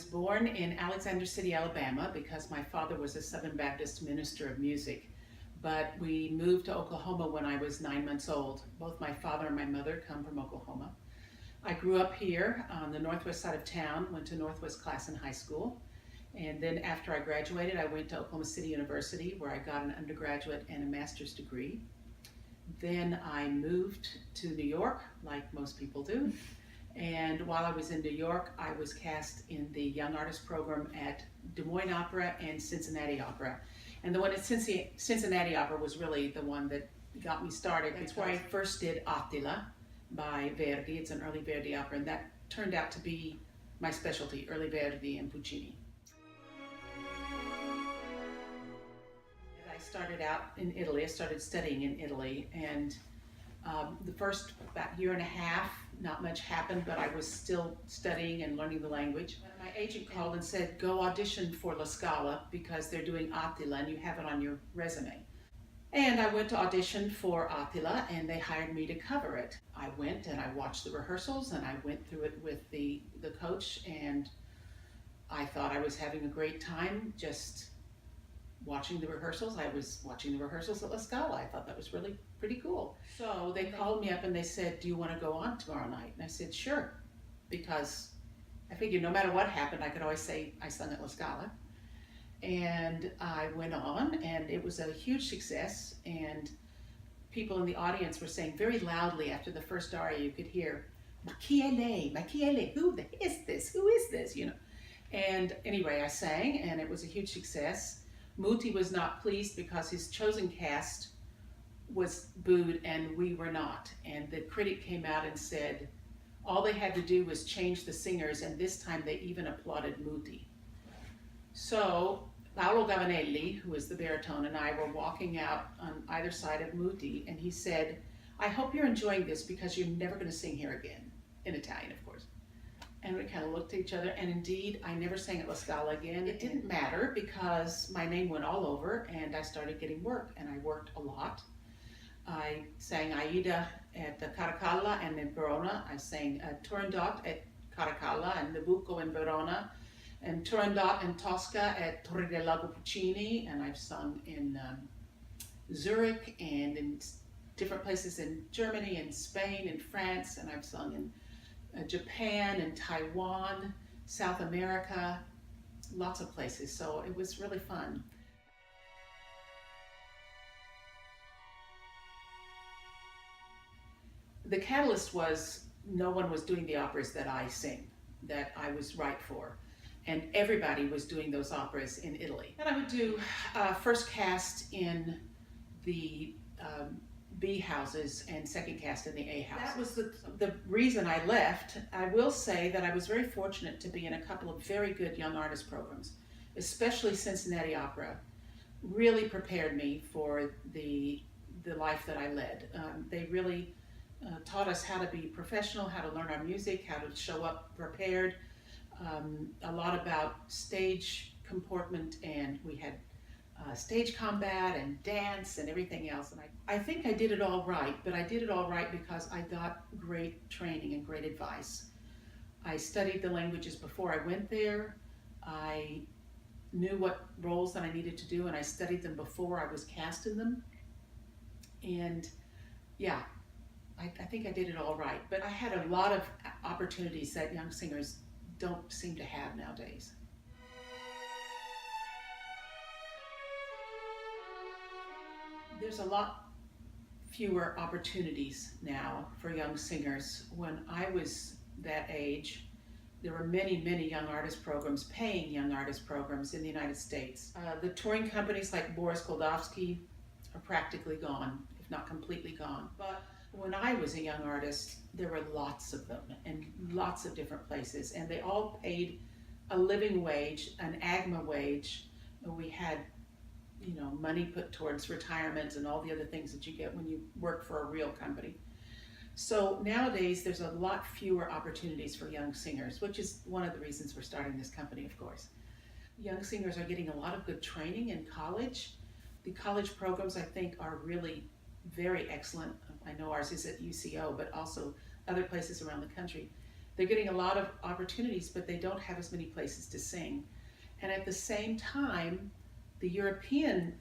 was born in Alexander City, Alabama, because my father was a Southern Baptist minister of music. But we moved to Oklahoma when I was 9 months old. Both my father and my mother come from Oklahoma. I grew up here on the northwest side of town, went to Northwest Classen High School. And then after I graduated, I went to Oklahoma City University, where I got an undergraduate and a master's degree. Then I moved to New York, like most people do. And while I was in New York, I was cast in the Young Artist Program at Des Moines Opera and Cincinnati Opera. And the one at Cincinnati Opera was really the one that got me started. That's where I first did Attila by Verdi. It's an early Verdi opera, and that turned out to be my specialty, early Verdi and Puccini. And I started out in Italy. I started studying in Italy, and the first about year and a half, not much happened, but I was still studying and learning the language. My agent called and said, go audition for La Scala because they're doing Attila and you have it on your resume. And I went to audition for Attila and they hired me to cover it. I went and I watched the rehearsals and I went through it with the coach, and I thought I was having a great time just watching the rehearsals. I was watching the rehearsals at La Scala. I thought that was really pretty cool. So they called me up and they said, do you want to go on tomorrow night? And I said, sure, because I figured no matter what happened, I could always say I sung at La Scala. And I went on, and it was a huge success, and people in the audience were saying very loudly after the first aria, you could hear, "Ma chi è lei? Ma chi è lei? Who is this? Who is this?" You know. And anyway, I sang, and it was a huge success. Muti was not pleased because his chosen cast was booed and we were not. And the critic came out and said all they had to do was change the singers, and this time they even applauded Muti. So Paolo Gavanelli, who was the baritone, and I were walking out on either side of Muti, and he said, I hope you're enjoying this because you're never going to sing here again, in Italian, of course. And we kind of looked at each other, and indeed, I never sang at La Scala again. It didn't matter because my name went all over, and I started getting work, and I worked a lot. I sang Aida at Caracalla and in Verona. I sang Turandot at Caracalla and Nabucco in Verona, and Turandot and Tosca at Torre del Lago Puccini, and I've sung in Zurich and in different places in Germany and Spain and France, and I've sung in Japan and Taiwan, South America, lots of places, so it was really fun. The catalyst was no one was doing the operas that I sing, that I was right for. And everybody was doing those operas in Italy. And I would do first cast in the B houses and second cast in the A house. That was the reason I left. I will say that I was very fortunate to be in a couple of very good young artist programs, especially Cincinnati Opera. Really prepared me for the life that I led. They really taught us how to be professional, how to learn our music, how to show up prepared. A lot about stage comportment, and we had stage combat and dance and everything else. And I think I did it all right, but I did it all right because I got great training and great advice. I studied the languages before I went there. I knew what roles that I needed to do, and I studied them before I was cast in them. And yeah, I think I did it all right. But I had a lot of opportunities that young singers don't seem to have nowadays. There's a lot fewer opportunities now for young singers. When I was that age, there were many, many young artist programs, paying young artist programs in the United States. The touring companies like Boris Goldovsky are practically gone, if not completely gone. But when I was a young artist, there were lots of them and lots of different places, and they all paid a living wage, an AGMA wage. We had, money put towards retirement and all the other things that you get when you work for a real company. So nowadays, there's a lot fewer opportunities for young singers, which is one of the reasons we're starting this company, of course. Young singers are getting a lot of good training in college. The college programs, I think, are really very excellent. I know ours is at UCO, but also other places around the country. They're getting a lot of opportunities, but they don't have as many places to sing. And at the same time, the European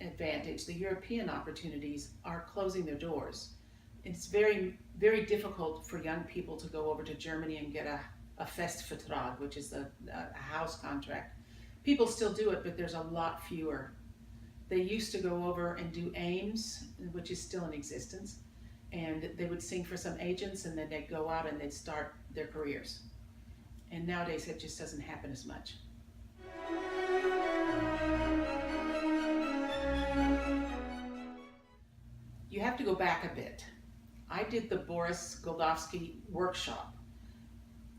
advantage, the European opportunities are closing their doors. It's very, very difficult for young people to go over to Germany and get a Festvertrag, which is a house contract. People still do it, but there's a lot fewer. They used to go over and do AIMS, which is still in existence, and they would sing for some agents, and then they'd go out and they'd start their careers. And nowadays it just doesn't happen as much. You have to go back a bit. I did the Boris Goldovsky workshop,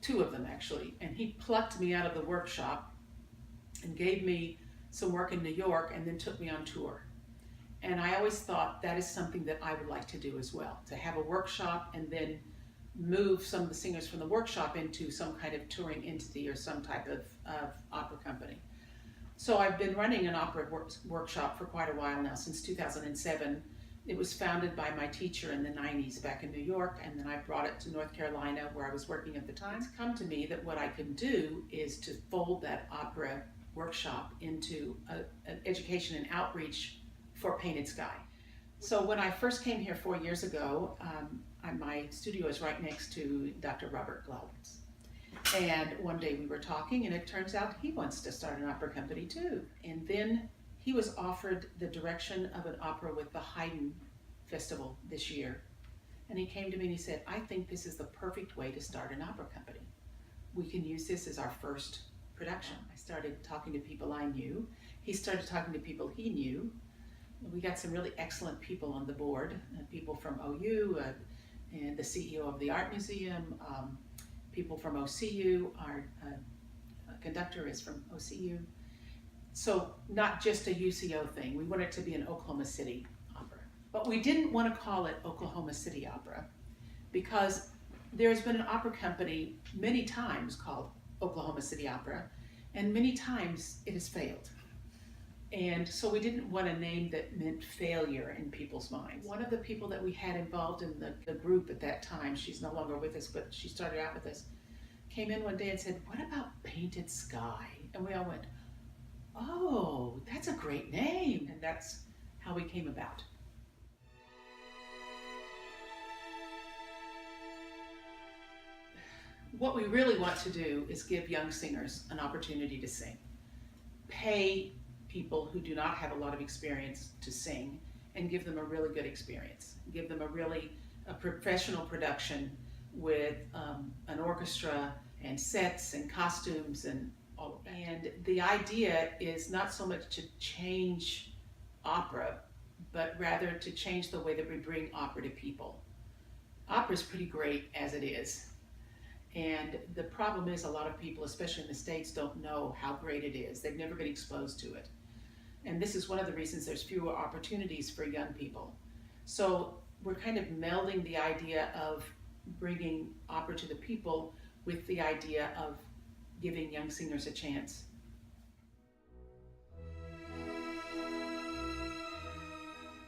2 of them actually, and he plucked me out of the workshop and gave me some work in New York and then took me on tour. And I always thought that is something that I would like to do as well, to have a workshop and then move some of the singers from the workshop into some kind of touring entity or some type of opera company. So I've been running an opera workshop for quite a while now, since 2007. It was founded by my teacher in the 90s back in New York, and then I brought it to North Carolina where I was working at the time. It's come to me that what I can do is to fold that opera workshop into an education and outreach for Painted Sky. So when I first came here 4 years ago, my studio is right next to Dr. Robert Glaubens. And one day we were talking, and it turns out he wants to start an opera company too. And then he was offered the direction of an opera with the Haydn Festival this year. And he came to me and he said, I think this is the perfect way to start an opera company. We can use this as our first production. I started talking to people I knew. He started talking to people he knew. We got some really excellent people on the board, people from OU, and the CEO of the Art Museum, people from OCU, our conductor is from OCU. So not just a UCO thing, we want it to be an Oklahoma City opera. But we didn't want to call it Oklahoma City Opera because there's been an opera company many times called Oklahoma City Opera, and many times it has failed. And so we didn't want a name that meant failure in people's minds. One of the people that we had involved in the group at that time, she's no longer with us, but she started out with us, came in one day and said, what about Painted Sky? And we all went, oh, that's a great name. And that's how we came about. What we really want to do is give young singers an opportunity to sing. Pay people who do not have a lot of experience to sing and give them a really good experience. Give them a professional production with an orchestra and sets and costumes and all of that. And the idea is not so much to change opera, but rather to change the way that we bring opera to people. Opera is pretty great as it is. And the problem is a lot of people, especially in the States, don't know how great it is. They've never been exposed to it. And this is one of the reasons there's fewer opportunities for young people. So we're kind of melding the idea of bringing opera to the people with the idea of giving young singers a chance.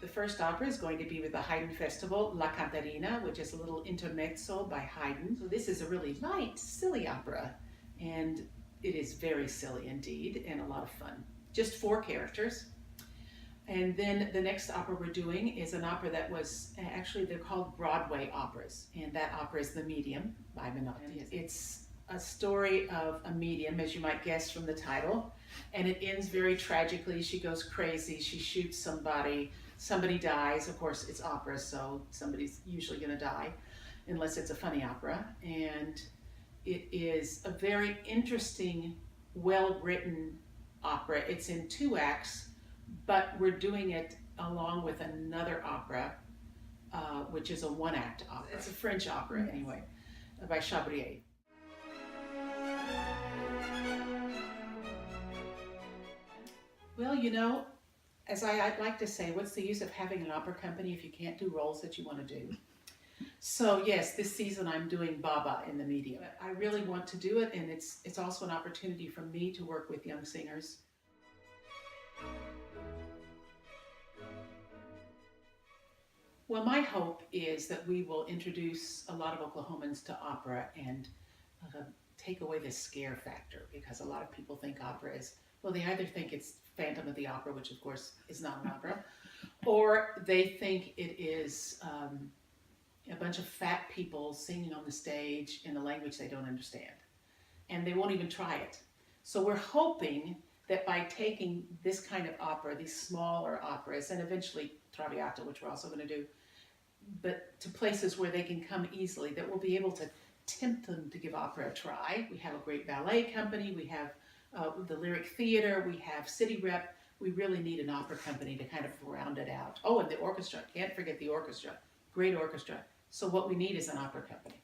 The first opera is going to be with the Haydn Festival, La Cantarina, which is a little intermezzo by Haydn. So this is a really light, silly opera, and it is very silly indeed, and a lot of fun. Just 4 characters. And then the next opera we're doing is an opera that was, actually they're called Broadway operas, and that opera is The Medium by Menotti. It's a story of a medium, as you might guess from the title, and it ends very tragically. She goes crazy, she shoots somebody dies. Of course, it's opera, so somebody's usually going to die, unless it's a funny opera. And it is a very interesting, well-written opera. It's in 2 acts, but we're doing it along with another opera, which is a 1-act opera. It's a French opera, yes. Anyway, by Chabrier. Well, you know, as I'd like to say, what's the use of having an opera company if you can't do roles that you want to do? So yes, this season I'm doing Baba in The Medium. I really want to do it, and it's also an opportunity for me to work with young singers. Well, my hope is that we will introduce a lot of Oklahomans to opera and uh, take away the scare factor, because a lot of people think opera is, well, they either think it's Phantom of the Opera, which of course is not an opera, or they think it is a bunch of fat people singing on the stage in a language they don't understand, and they won't even try it. So we're hoping that by taking this kind of opera, these smaller operas, and eventually Traviata, which we're also going to do, but to places where they can come easily, that we'll be able to tempt them to give opera a try. We have a great ballet company, we have the Lyric Theater, we have City Rep. We really need an opera company to kind of round it out. Oh, and the orchestra, can't forget the orchestra, great orchestra. So what we need is an opera company.